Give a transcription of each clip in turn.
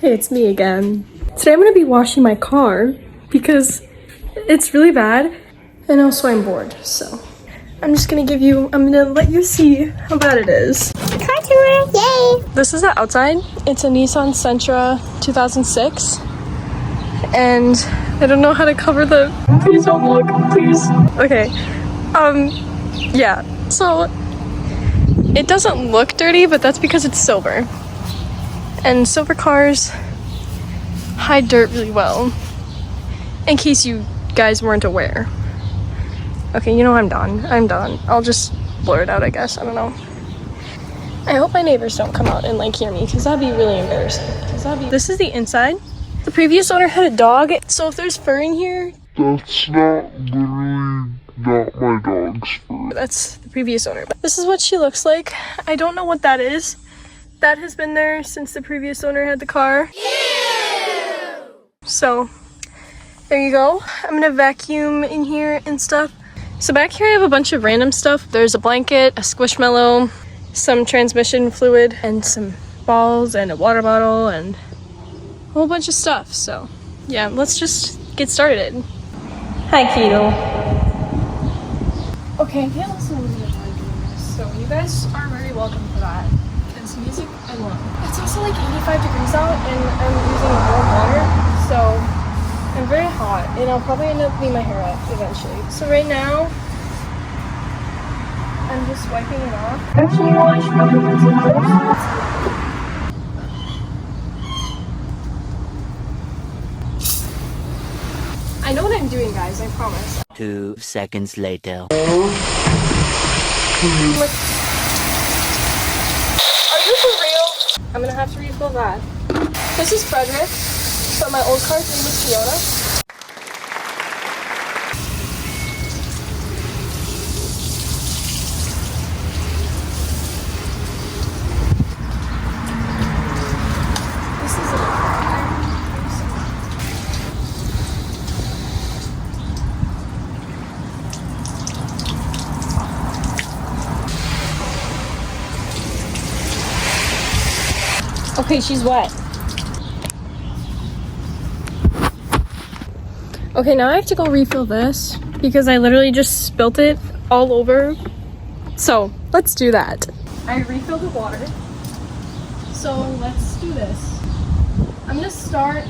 Hey, it's me again. Today I'm gonna be washing my car because it's really bad and also I'm bored, so I'm gonna let you see how bad it is. Car tour, yay! This is the outside. It's a Nissan Sentra 2006 and I don't know how to cover the, please don't look, please. Okay, yeah, so it doesn't look dirty, but that's because it's silver. And silver cars hide dirt really well, in case you guys weren't aware. Okay, you know, I'm done. I'll just blur it out, I guess. I don't know. I hope my neighbors don't come out and like hear me, because that'd be really embarrassing. This is the inside. The previous owner had a dog, so if there's fur in here, that's literally not my dog's fur. that's the previous owner. But this is what she looks like. I don't know what that is. That has been there since the previous owner had the car. Ew! So, there you go. I'm gonna vacuum in here and stuff. So back here I have a bunch of random stuff. There's a blanket, a squishmallow, some transmission fluid, and some balls, and a water bottle, and a whole bunch of stuff. So, yeah, let's just get started. Hi, Keto. Okay, I can't listen to music while I'm doing this, so you guys are very welcome for that. It's music I love. It's also like 85 degrees out and I'm using warm water, so I'm very hot and I'll probably end up cleaning my hair up eventually. So right now, I'm just wiping it off. Actually, you know, I should probably rinse it first. I know what I'm doing, guys, I promise. 2 seconds later. I'm gonna have to refill that. This is Frederick, but my old car's name was Fiona. This is okay, she's wet. Okay, now I have to go refill this because I literally just spilt it all over. So, let's do that. I refilled the water. So, let's do this. I'm gonna start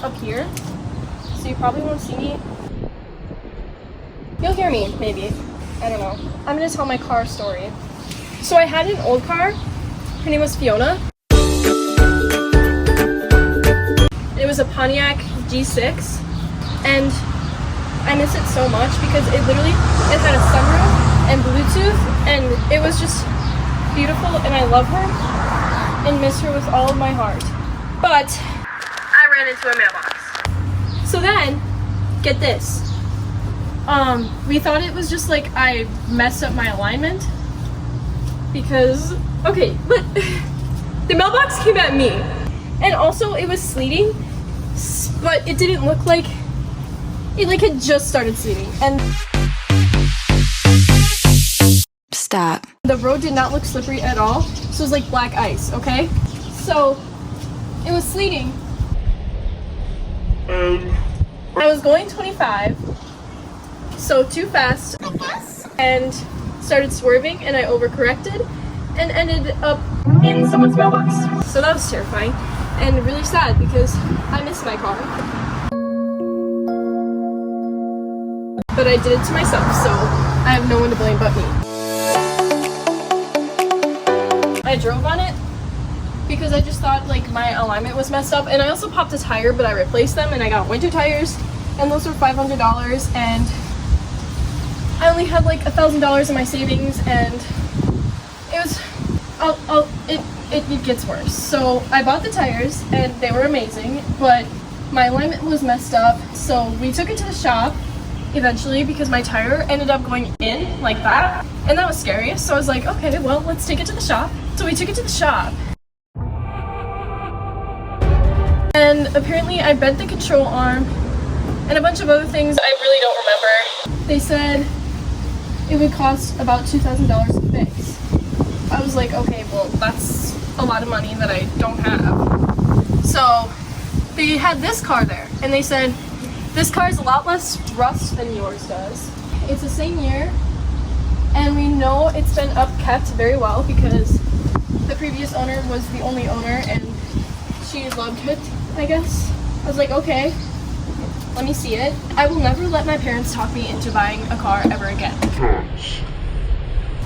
up here. So you probably won't see me. You'll hear me, maybe. I don't know. I'm gonna tell my car story. So I had an old car. Her name was Fiona. It was a Pontiac G6, and I miss it so much because it had a sunroof and Bluetooth, and it was just beautiful, and I love her and miss her with all of my heart. But I ran into a mailbox. So then, get this. We thought it was just like I messed up my alignment because, okay, but the mailbox came at me, and also it was sleeting. But it didn't look like it had just started sleeting, and Stop. the road did not look slippery at all, so it was like black ice. Okay, so it was sleeting. I was going 25, so too fast, and started swerving, and I overcorrected and ended up in someone's mailbox. So that was terrifying and really sad because I miss my car. But I did it to myself, so I have no one to blame but me. I drove on it because I just thought like my alignment was messed up, and I also popped a tire, but I replaced them and I got winter tires, and those were $500, and I only had like $1,000 in my savings, and it was it gets worse. So I bought the tires and they were amazing, but my alignment was messed up, so we took it to the shop eventually because my tire ended up going in like that, and that was scary. So I was like, okay, well, let's take it to the shop. So we took it to the shop, and apparently I bent the control arm and a bunch of other things I really don't remember. They said it would cost about $2,000 to fix. I was like, okay, well, that's a lot of money that I don't have. So they had this car there, and they said, this car is a lot less rust than yours does. It's the same year, and we know it's been upkept very well because the previous owner was the only owner and she loved it, I guess. I was like, okay, let me see it. I will never let my parents talk me into buying a car ever again. Cats.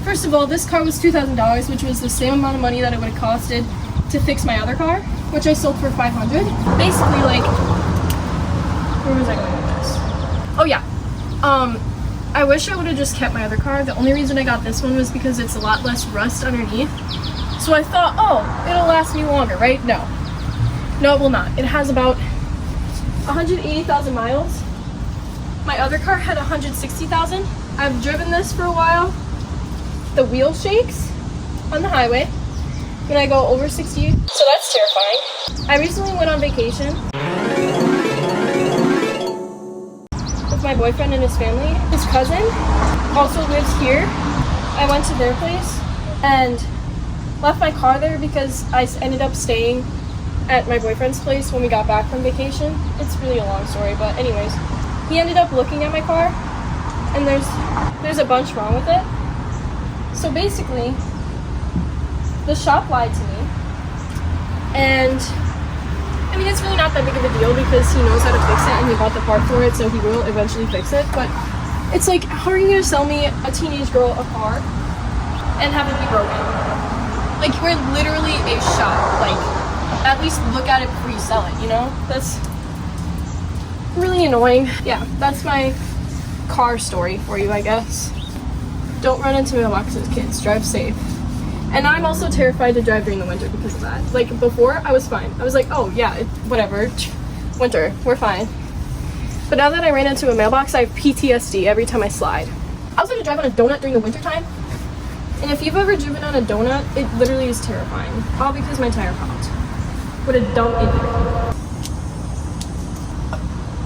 First of all, this car was $2,000, which was the same amount of money that it would have costed to fix my other car, which I sold for $500. Basically, like, where was I going with this? Oh yeah, I wish I would have just kept my other car. The only reason I got this one was because it's a lot less rust underneath. So I thought, oh, it'll last me longer, right? No, it will not. It has about 180,000 miles. My other car had 160,000. I've driven this for a while. The wheel shakes on the highway when I go over 60, so that's terrifying. I recently went on vacation with my boyfriend and his family. His cousin also lives here. I went to their place and left my car there because I ended up staying at my boyfriend's place when we got back from vacation. It's really a long story, but anyways, he ended up looking at my car and there's a bunch wrong with it. So basically, the shop lied to me, and I mean, it's really not that big of a deal because he knows how to fix it and he bought the part for it, so he will eventually fix it. But it's like, how are you gonna sell me, a teenage girl, a car and have it be broken? Like, we're literally a shop. Like, at least look at it before you sell it, you know? That's really annoying. Yeah, that's my car story for you, I guess. Don't run into mailboxes, kids. Drive safe. And I'm also terrified to drive during the winter because of that. Like, before, I was fine. I was like, oh, yeah, whatever. Winter, we're fine. But now that I ran into a mailbox, I have PTSD every time I slide. I was gonna drive on a donut during the winter time. And if you've ever driven on a donut, it literally is terrifying. All because my tire popped. What a dumb idiot.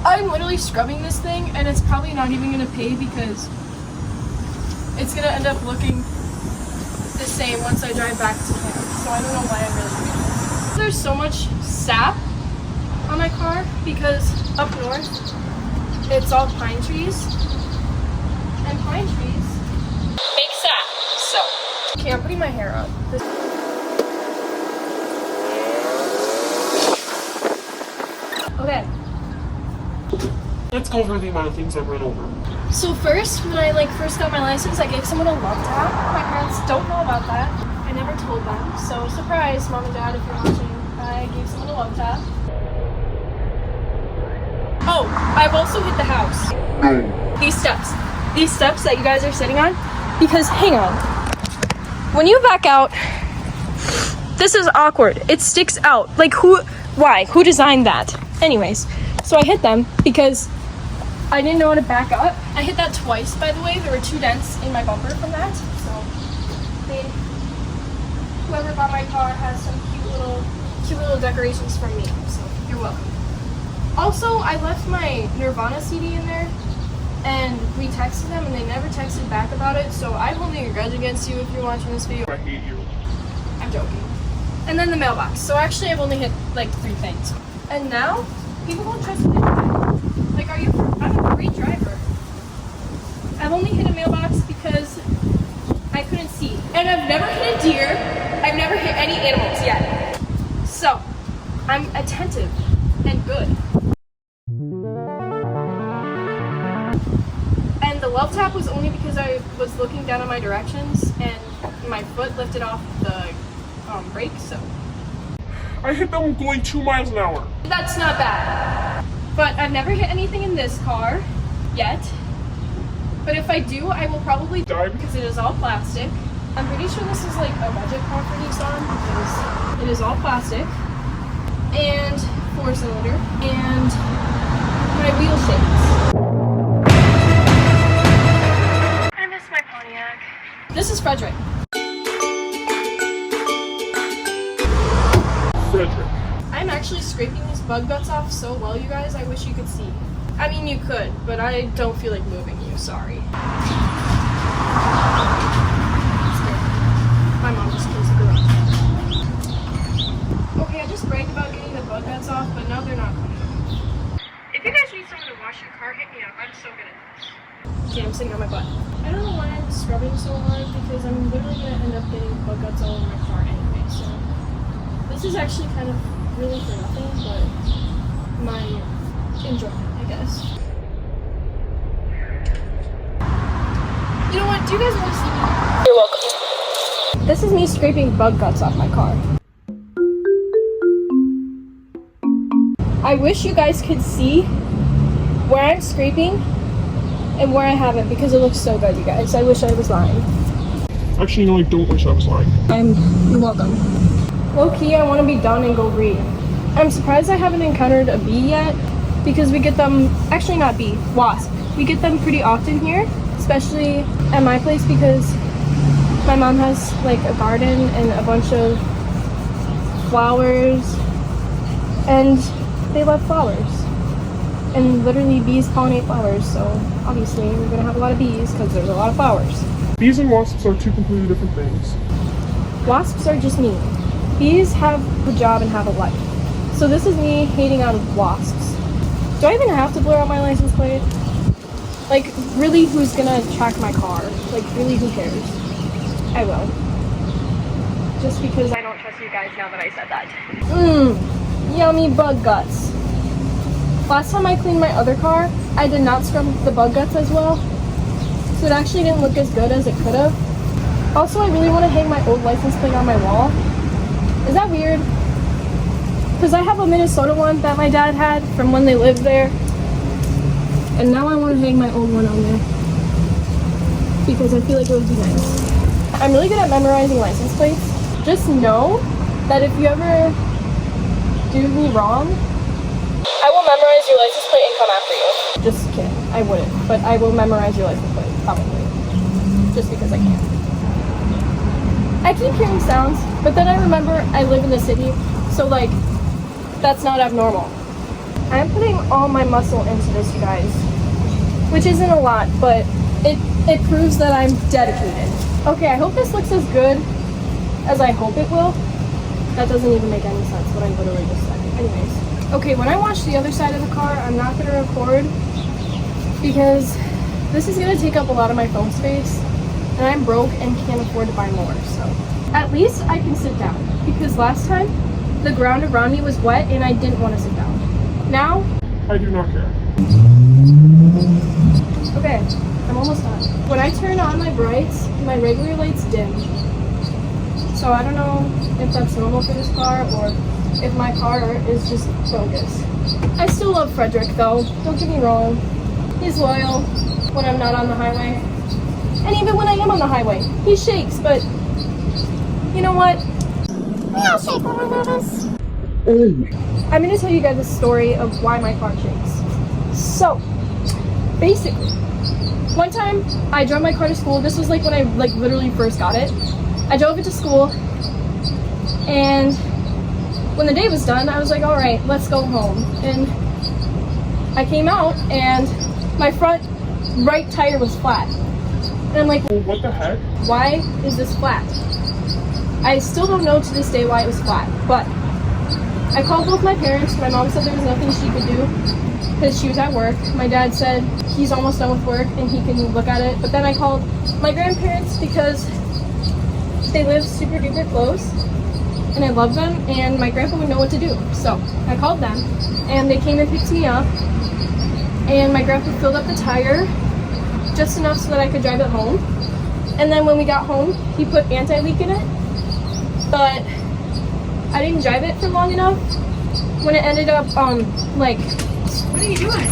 I'm literally scrubbing this thing, and it's probably not even gonna pay because it's gonna end up looking the same once I drive back to camp. So I don't know why I'm really doing this. There's so much sap on my car because up north, it's all pine trees. And pine trees make sap. So, okay, I'm putting my hair up. Okay. Let's go over the amount of things I've read over. So first, when I first got my license, I gave someone a love tap. My parents don't know about that. I never told them. So surprise, mom and dad, if you're watching, I gave someone a love tap. Oh, I've also hit the house. These steps that you guys are sitting on, because hang on. When you back out, this is awkward. It sticks out. Like, why? Who designed that? Anyways, so I hit them because I didn't know how to back up. I hit that twice, by the way. There were 2 dents in my bumper from that. So whoever bought my car has some cute little decorations from me. So you're welcome. Also, I left my Nirvana CD in there, and we texted them, and they never texted back about it. So I'm holding a grudge against you if you're watching this video. I hate you. I'm joking. And then the mailbox. So actually, I've only hit 3 things. And now, people don't trust me anymore. Like, I'm a great driver. I've only hit a mailbox because I couldn't see. And I've never hit a deer. I've never hit any animals yet. So, I'm attentive and good. And the love tap was only because I was looking down at my directions and my foot lifted off the brake, so. I hit them going 2 miles an hour. That's not bad. But I've never hit anything in this car yet. But if I do, I will probably die because it is all plastic. I'm pretty sure this is like a budget car for Nissan because it is all plastic and 4-cylinder and my wheel shakes. I miss my Pontiac. This is Frederick. Frederick. I'm actually scraping these bug guts off so well, you guys. I wish you could see. I mean, you could, but I don't feel like moving you. Sorry. My mom just closed the garage. Okay, I just just bragged about getting the bug guts off, but now they're not coming off. If you guys need someone to wash your car, hit me up. I'm so good at this. Okay, I'm sitting on my butt. I don't know why I'm scrubbing so hard because I'm literally gonna end up getting bug guts all over my car anyway, so this is actually kind of really for nothing, but my enjoyment, I guess. You know what? Do you guys want to see me? You're welcome. This is me scraping bug guts off my car. I wish you guys could see where I'm scraping and where I haven't because it looks so good, you guys. I wish I was lying. Actually, no, I don't wish I was lying. You're welcome. Low key, I want to be done and go read. I'm surprised I haven't encountered a bee yet because we get them, actually not bee, wasp. We get them pretty often here, especially at my place because my mom has like a garden and a bunch of flowers and they love flowers. And literally bees pollinate flowers, so obviously we're gonna have a lot of bees because there's a lot of flowers. Bees and wasps are two completely different things. Wasps are just mean. Bees have a job and have a life. So this is me hating on wasps. Do I even have to blur out my license plate? Like, really, who's gonna track my car? Like, really, who cares? I will. Just because I don't trust you guys now that I said that. Yummy bug guts. Last time I cleaned my other car, I did not scrub the bug guts as well. So it actually didn't look as good as it could have. Also, I really want to hang my old license plate on my wall. Is that weird? Because I have a Minnesota one that my dad had from when they lived there. And now I want to hang my old one on there. Because I feel like it would be nice. I'm really good at memorizing license plates. Just know that if you ever do me wrong, I will memorize your license plate and come after you. Just kidding. I wouldn't. But I will memorize your license plate, probably. Just because I can. I keep hearing sounds, but then I remember I live in the city, so like, that's not abnormal. I'm putting all my muscle into this, you guys. Which isn't a lot, but it proves that I'm dedicated. Okay, I hope this looks as good as I hope it will. That doesn't even make any sense, what I literally just said. Anyways. Okay, when I watch the other side of the car, I'm not going to record because this is going to take up a lot of my phone space and I'm broke and can't afford to buy more, so at least I can sit down because last time the ground around me was wet and I didn't want to sit down. Now, I do not care. okay, I'm almost done. When I turn on my brights, my regular lights dim. So I don't know if that's normal for this car or if my car is just bogus. I still love Frederick though, don't get me wrong. He's loyal when I'm not on the highway. And even when I am on the highway, he shakes, but you know what? I'll shake when we're nervous. I'm gonna tell you guys a story of why my car shakes. So, basically, one time I drove my car to school. This was like when I literally first got it. I drove it to school and when the day was done, I was like, all right, let's go home. And I came out and my front right tire was flat. And I'm like, Well, what the heck? why is this flat? I still don't know to this day why it was flat, but I called both my parents. My mom said there was nothing she could do because she was at work. My dad said he's almost done with work and he can look at it. But then I called my grandparents because they live super duper close. And I love them, and my grandpa would know what to do. So I called them, and they came and picked me up, and my grandpa filled up the tire just enough so that I could drive it home. And then when we got home, he put anti-leak in it, but I didn't drive it for long enough when it ended up, like, what are you doing?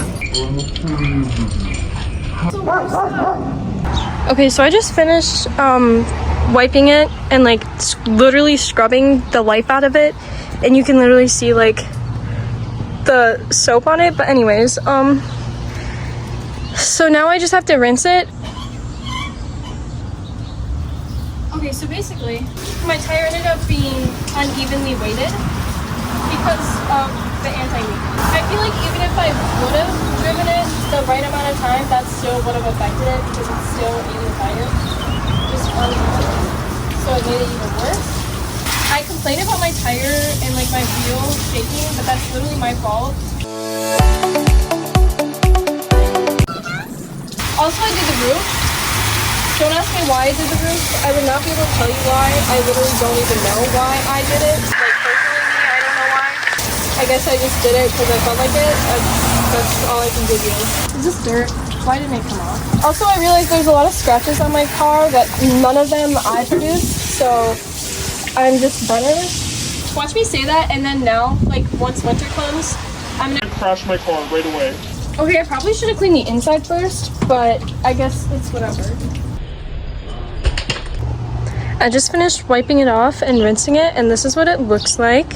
Okay, so I just finished, wiping it and like literally scrubbing the life out of it, and you can literally see like the soap on it. But anyways, so now I just have to rinse it. Okay, so basically my tire ended up being unevenly weighted because of the anti-leak. I feel like even if I would have driven it the right amount of time, that still would have affected it because it's still a new tire. Just uneven, so it made it even worse. I complain about my tire and like my wheel shaking, but that's literally my fault. Also, I did the roof. Don't ask me why I did the roof. I would not be able to tell you why. I literally don't even know why I did it. Like, personally, I don't know why. I guess I just did it because I felt like it. That's all I can give you. Is this dirt? Why didn't it come off? Also, I realized there's a lot of scratches on my car that none of them I produced, so I'm just burnerless. Watch me say that, and then now, like, once winter comes, I'm gonna Crash my car right away. Okay, I probably should have cleaned the inside first, but I guess it's whatever. I just finished wiping it off and rinsing it, and this is what it looks like.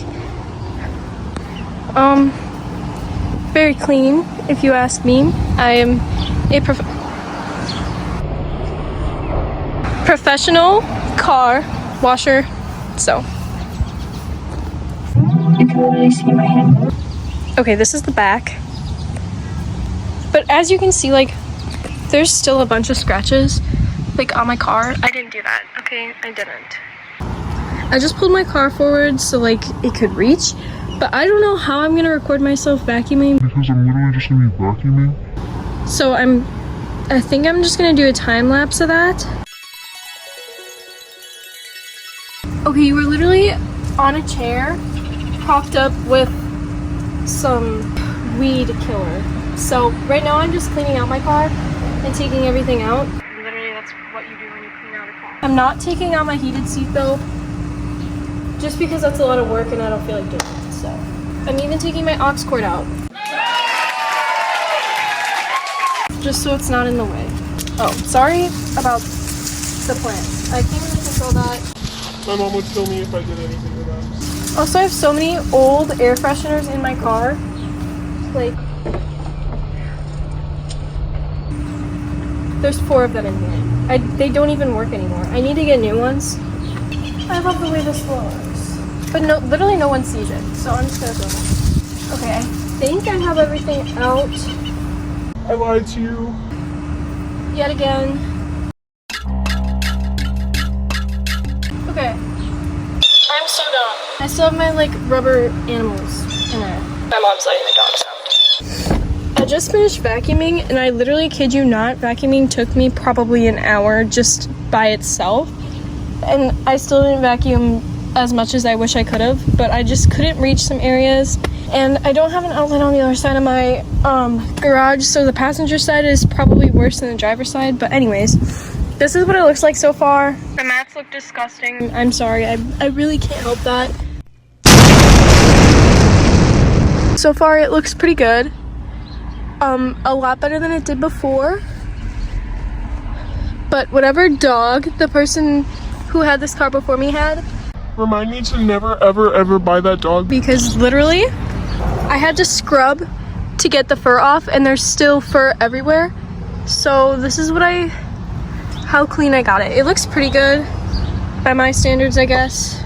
Very clean, if you ask me. I am a professional car washer, so. You can literally see my hand. Okay, this is the back. But as you can see, like, there's still a bunch of scratches, like, on my car. I didn't do that, okay? I didn't. I just pulled my car forward so, like, it could reach, but I don't know how I'm gonna record myself vacuuming. Because I'm literally just gonna be vacuuming. So I think I'm just gonna do a time lapse of that. Okay, you were literally on a chair, propped up with some weed killer. So right now I'm just cleaning out my car and taking everything out. Literally, that's what you do when you clean out a car. I'm not taking out my heated seat though, just because that's a lot of work and I don't feel like doing it. So I'm even taking my aux cord out, just so it's not in the way. Oh, sorry about the plants. I can't really control that. My mom would kill me if I did anything to them. Also, I have so many old air fresheners in my car. Like, there's 4 of them in here. They don't even work anymore. I need to get new ones. I love the way this looks. But no, literally no one sees it, so I'm just gonna throw them. Okay, I think I have everything out. I lied to you. Yet again. Okay. I'm so done. I still have my, like, rubber animals in there. My mom's letting the dogs out. I just finished vacuuming, and I literally kid you not, vacuuming took me probably an hour just by itself. And I still didn't vacuum as much as I wish I could have, but I just couldn't reach some areas. And I don't have an outlet on the other side of my garage, so the passenger side is probably worse than the driver's side. But anyways, this is what it looks like so far. The mats look disgusting. I'm sorry, I really can't help that. So far it looks pretty good. A lot better than it did before. But whatever dog the person who had this car before me had, Remind me to never, ever, ever buy that dog. because literally I had to scrub to get the fur off, and there's still fur everywhere. So this is how clean I got it. It looks pretty good by my standards, I guess.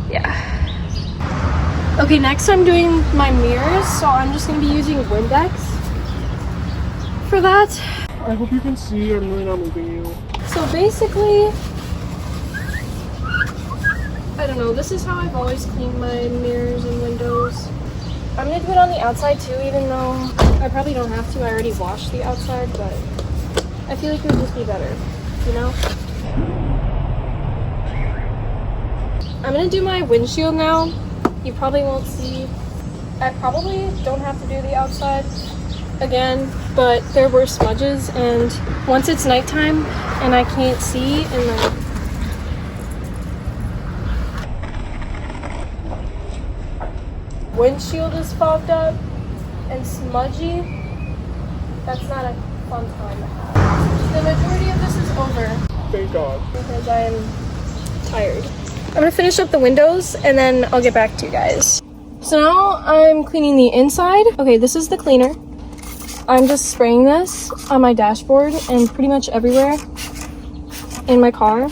Yeah. Okay, next I'm doing my mirrors, so I'm just gonna be using Windex for that. I hope you can see. I'm really not moving you. So basically, I don't know, this is how I've always cleaned my mirrors and windows. I'm gonna do it on the outside too, even though I probably don't have to. I already washed the outside, but I feel like it would just be better, you know? I'm gonna do my windshield now. You probably won't see. I probably don't have to do the outside again, but there were smudges, and once it's nighttime and I can't see, and like windshield is fogged up and smudgy, that's not a fun time to have. The majority of this is over Thank God. because I am tired. I'm gonna finish up the windows and then I'll get back to you guys. So now I'm cleaning the inside. Okay, this is the cleaner. I'm just spraying this on my dashboard and pretty much everywhere in my car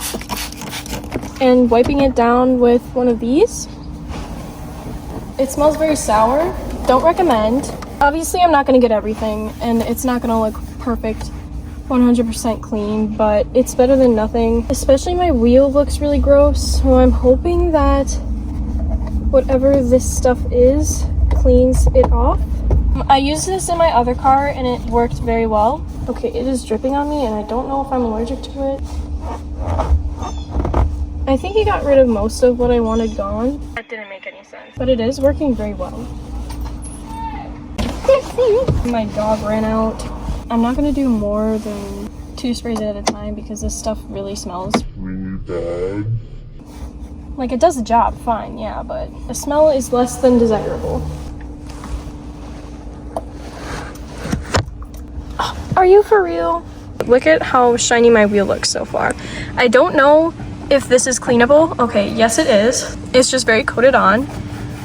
and wiping it down with one of these. It smells very sour. Don't recommend. Obviously, I'm not going to get everything, and it's not going to look perfect, 100% clean, but it's better than nothing. Especially my wheel looks really gross, so I'm hoping that whatever this stuff is cleans it off. I used this in my other car and it worked very well. Okay, it is dripping on me and I don't know if I'm allergic to it. I think it got rid of most of what I wanted gone. That didn't make any sense. But it is working very well. My dog ran out. I'm not gonna do more than 2 sprays at a time because this stuff really smells Really bad. like it does the job fine, yeah, but the smell is less than desirable. Are you for real? Look at how shiny my wheel looks so far. I don't know if this is cleanable. Okay, yes it is. It's just very coated on.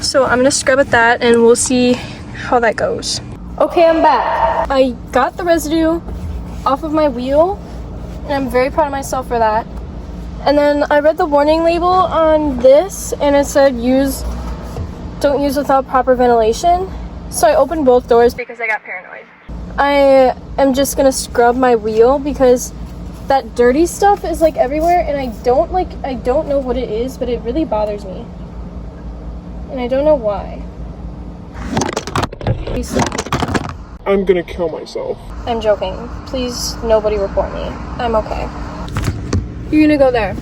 So I'm gonna scrub at that and we'll see how that goes. Okay, I'm back. I got the residue off of my wheel and I'm very proud of myself for that. And then I read the warning label on this and it said don't use without proper ventilation. So I opened both doors because I got paranoid. I am just gonna scrub my wheel because that dirty stuff is like everywhere and I don't know what it is, but it really bothers me. And I don't know why. I'm gonna kill myself. I'm joking. Please, nobody report me. I'm okay. You're gonna go there.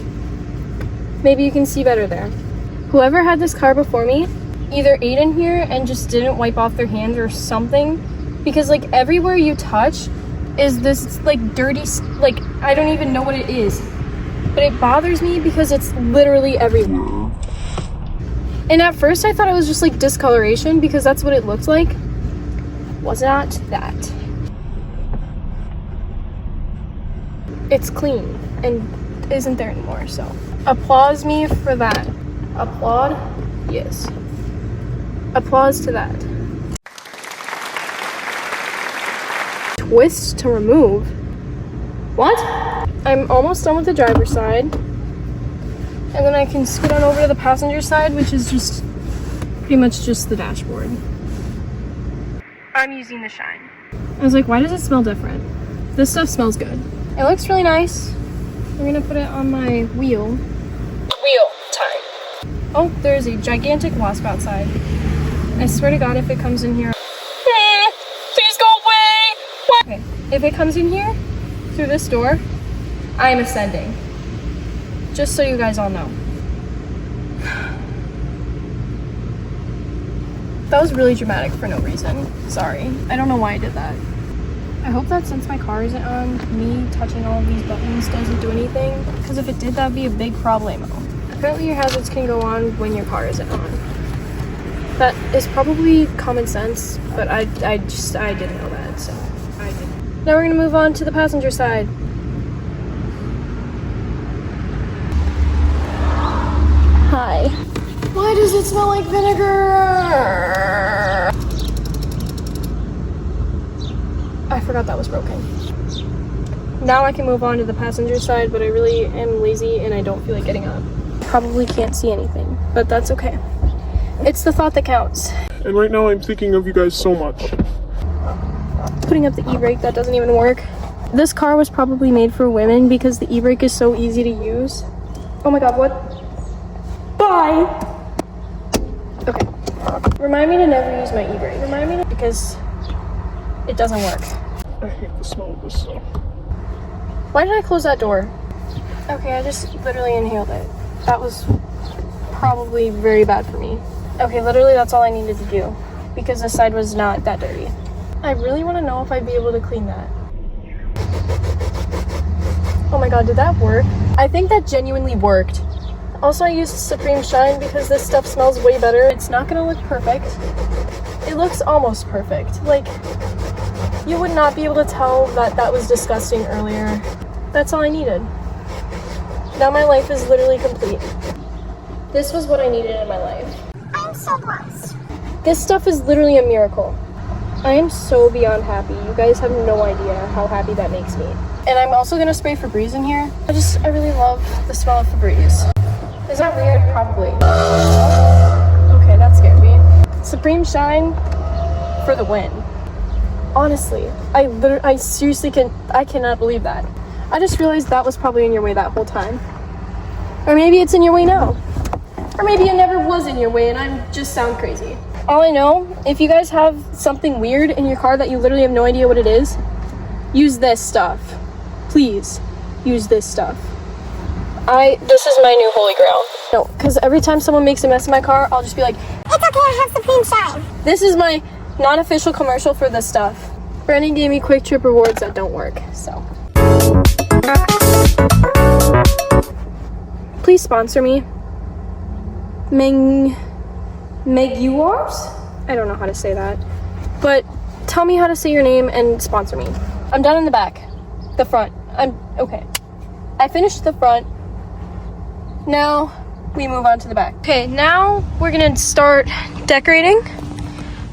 Maybe you can see better there. Whoever had this car before me either ate in here and just didn't wipe off their hands or something, because like everywhere you touch is this like dirty, like I don't even know what it is, but it bothers me because it's literally everywhere. And at first I thought it was just like discoloration because that's what it looked like. Was not that. It's clean and isn't there anymore, so applause me for that. Applaud? Yes. Applause to that. Twist to remove. What? I'm almost done with the driver's side. And then I can scoot on over to the passenger side, which is just pretty much just the dashboard. I'm using the Shine. I was like, why does it smell different? This stuff smells good. It looks really nice. I'm gonna put it on my wheel. Wheel time. Oh, there's a gigantic wasp outside. I swear to God, if it comes in here, please go away. Okay, if it comes in here through this door, I am ascending. Just so you guys all know. That was really dramatic for no reason. Sorry. I don't know why I did that. I hope that since my car isn't on, me touching all of these buttons doesn't do anything. Because if it did, that would be a big problemo. Apparently your hazards can go on when your car isn't on. That is probably common sense, but I didn't know that, so I didn't. Now we're gonna move on to the passenger side. Hi. Why does it smell like vinegar? I forgot that was broken. Now I can move on to the passenger side, but I really am lazy and I don't feel like getting up. Probably can't see anything, but that's okay. It's the thought that counts. And right now I'm thinking of you guys so much. Putting up the e-brake, that doesn't even work. This car was probably made for women because the e-brake is so easy to use. Oh my God, what? Bye! Okay. Remind me to never use my e-brake. Remind me to, because it doesn't work. I hate the smell of this stuff. Why did I close that door? Okay, I just literally inhaled it. That was probably very bad for me. Okay, literally that's all I needed to do because this side was not that dirty. I really want to know if I'd be able to clean that. Oh my God, did that work? I think that genuinely worked. Also, I used Supreme Shine because this stuff smells way better. It's not gonna look perfect. It looks almost perfect. Like, you would not be able to tell that that was disgusting earlier. That's all I needed. Now my life is literally complete. This was what I needed in my life. I'm so blessed. This stuff is literally a miracle. I am so beyond happy. You guys have no idea how happy that makes me. And I'm also gonna spray Febreze in here. I really love the smell of Febreze. Is that weird? Probably. Okay, that scared me. Supreme Shine for the win. Honestly, I seriously cannot believe that. I just realized that was probably in your way that whole time. Or maybe it's in your way now. Or maybe it never was in your way and I just sound crazy. All I know, if you guys have something weird in your car that you literally have no idea what it is, use this stuff. Please, use this stuff. This is my new holy grail. No, because every time someone makes a mess in my car, I'll just be like, It's okay, I have Supreme Shine. this is my non-official commercial for this stuff. Brandon gave me quick trip rewards that don't work, so. Please sponsor me. Meguars? I don't know how to say that. But tell me how to say your name and sponsor me. I'm done in the back. The front. Okay. I finished the front. Now we move on to the back. Okay, now we're gonna start decorating.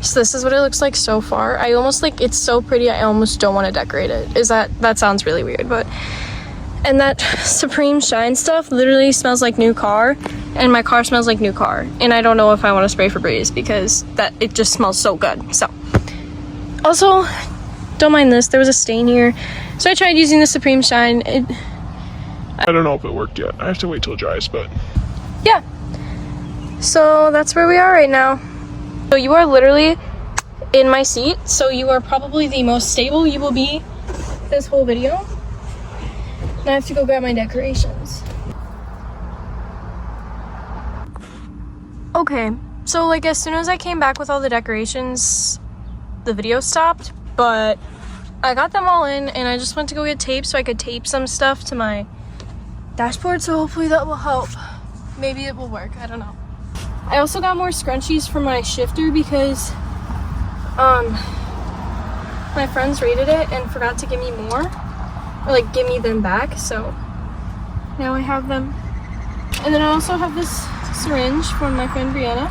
So this is what it looks like so far. I almost it's so pretty I almost don't want to decorate it. That sounds really weird, but and that Supreme Shine stuff literally smells like new car, and my car smells like new car, and I don't know if I want to spray Febreze because it just smells so good. So also don't mind this, there was a stain here, so I tried using the Supreme Shine. I don't know if it worked yet. I have to wait till it dries, but yeah, so that's where we are right now. So you are literally in my seat, so you are probably the most stable you will be this whole video. And I have to go grab my decorations. Okay, so like as soon as I came back with all the decorations, the video stopped, but I got them all in and I just went to go get tape so I could tape some stuff to my dashboard, so hopefully that will help. Maybe it will work, I don't know. I also got more scrunchies for my shifter because my friends rated it and forgot to give me more, or like give me them back, so now I have them. And then I also have this syringe from my friend Brianna.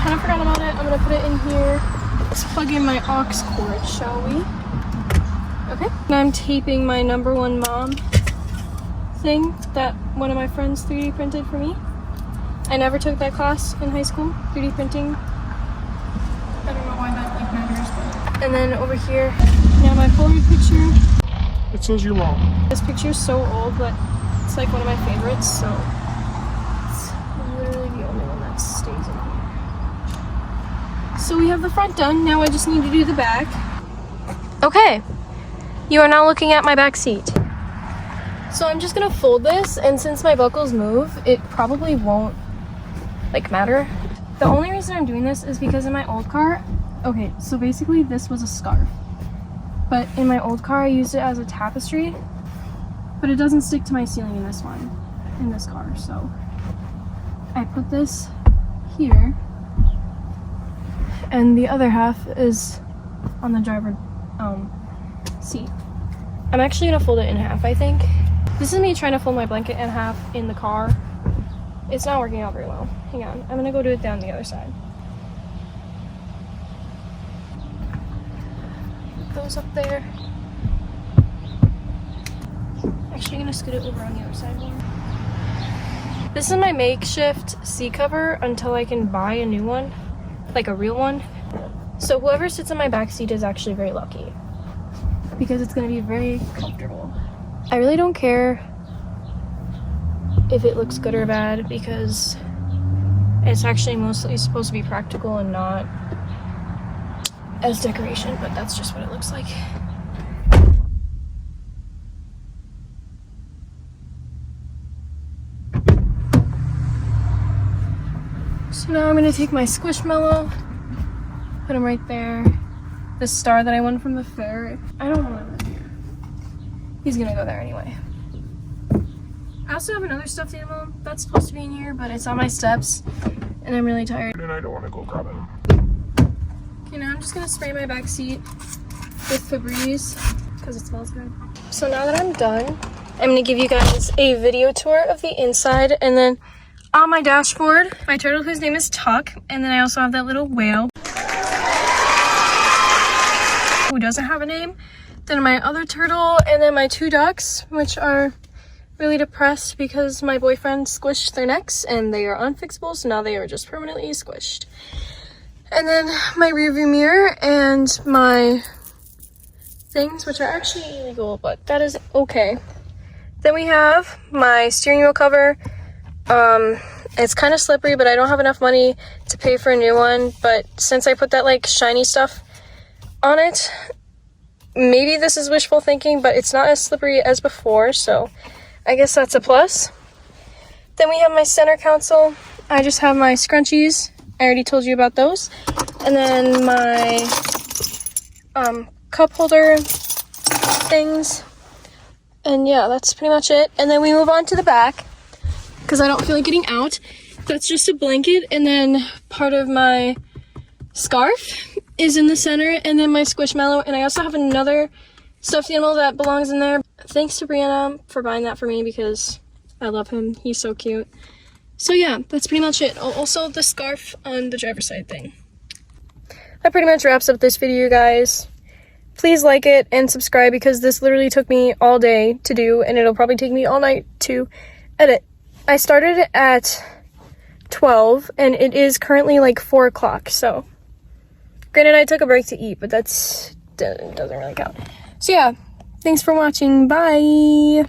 Kind of forgot about it. I'm gonna put it in here. Let's plug in my aux cord, shall we? Okay. Now I'm taping my number one mom thing that one of my friends 3D printed for me. I never took that class in high school, 3D printing. I don't know why that matters, but. And then over here, now my Polaroid picture. it says your mom. This picture is so old, but it's like one of my favorites, so it's literally the only one that stays in here. So we have the front done, now I just need to do the back. Okay, you are now looking at my back seat. So I'm just gonna fold this, and since my buckles move, it probably won't matter. The only reason I'm doing this is because in my old car, okay, so basically this was a scarf, but in my old car I used it as a tapestry, but it doesn't stick to my ceiling in this car, so I put this here, and the other half is on the driver seat. I'm actually gonna fold it in half, I think. This is me trying to fold my blanket in half in the car. It's not working out very well. Hang on, I'm gonna go do it down the other side. Put those up there. Actually, gonna scoot it over on the other side more. This is my makeshift seat cover until I can buy a new one, like a real one. So whoever sits in my back seat is actually very lucky because it's gonna be very comfortable. I really don't care if it looks good or bad because it's actually mostly supposed to be practical and not as decoration, but that's just what it looks like. So now I'm gonna take my Squishmallow, put him right there. The star that I won from the fair. I don't want him in here. He's gonna go there anyway. I also have another stuffed animal that's supposed to be in here, but it's on my steps, and I'm really tired. And I don't want to go grab it. Okay, now I'm just gonna spray my back seat with Febreze because it smells good. So now that I'm done, I'm gonna give you guys a video tour of the inside, and then on my dashboard, my turtle whose name is Tuck, and then I also have that little whale who doesn't have a name. Then my other turtle, and then my two ducks, which are really depressed because my boyfriend squished their necks and they are unfixable, so now they are just permanently squished. And then my rearview mirror and my things, which are actually illegal, but that is okay. Then we have my steering wheel cover, It's kind of slippery, but I don't have enough money to pay for a new one. But since I put that like shiny stuff on it, maybe this is wishful thinking, but it's not as slippery as before, so I guess that's a plus. Then we have my center console. I just have my scrunchies. I already told you about those. And then my cup holder things. And yeah, that's pretty much it. And then we move on to the back because I don't feel like getting out. That's just a blanket, and then part of my scarf is in the center, and then my Squishmallow, and I also have another stuffed animal that belongs in there. Thanks to Brianna for buying that for me because I love him. He's so cute. So yeah, that's pretty much it. Also the scarf on the driver's side thing. That pretty much wraps up this video, guys. Please like it and subscribe because this literally took me all day to do, and it'll probably take me all night to edit. I started at 12 and it is currently like 4 o'clock, so granted I took a break to eat, but that doesn't really count. So yeah, thanks for watching. Bye.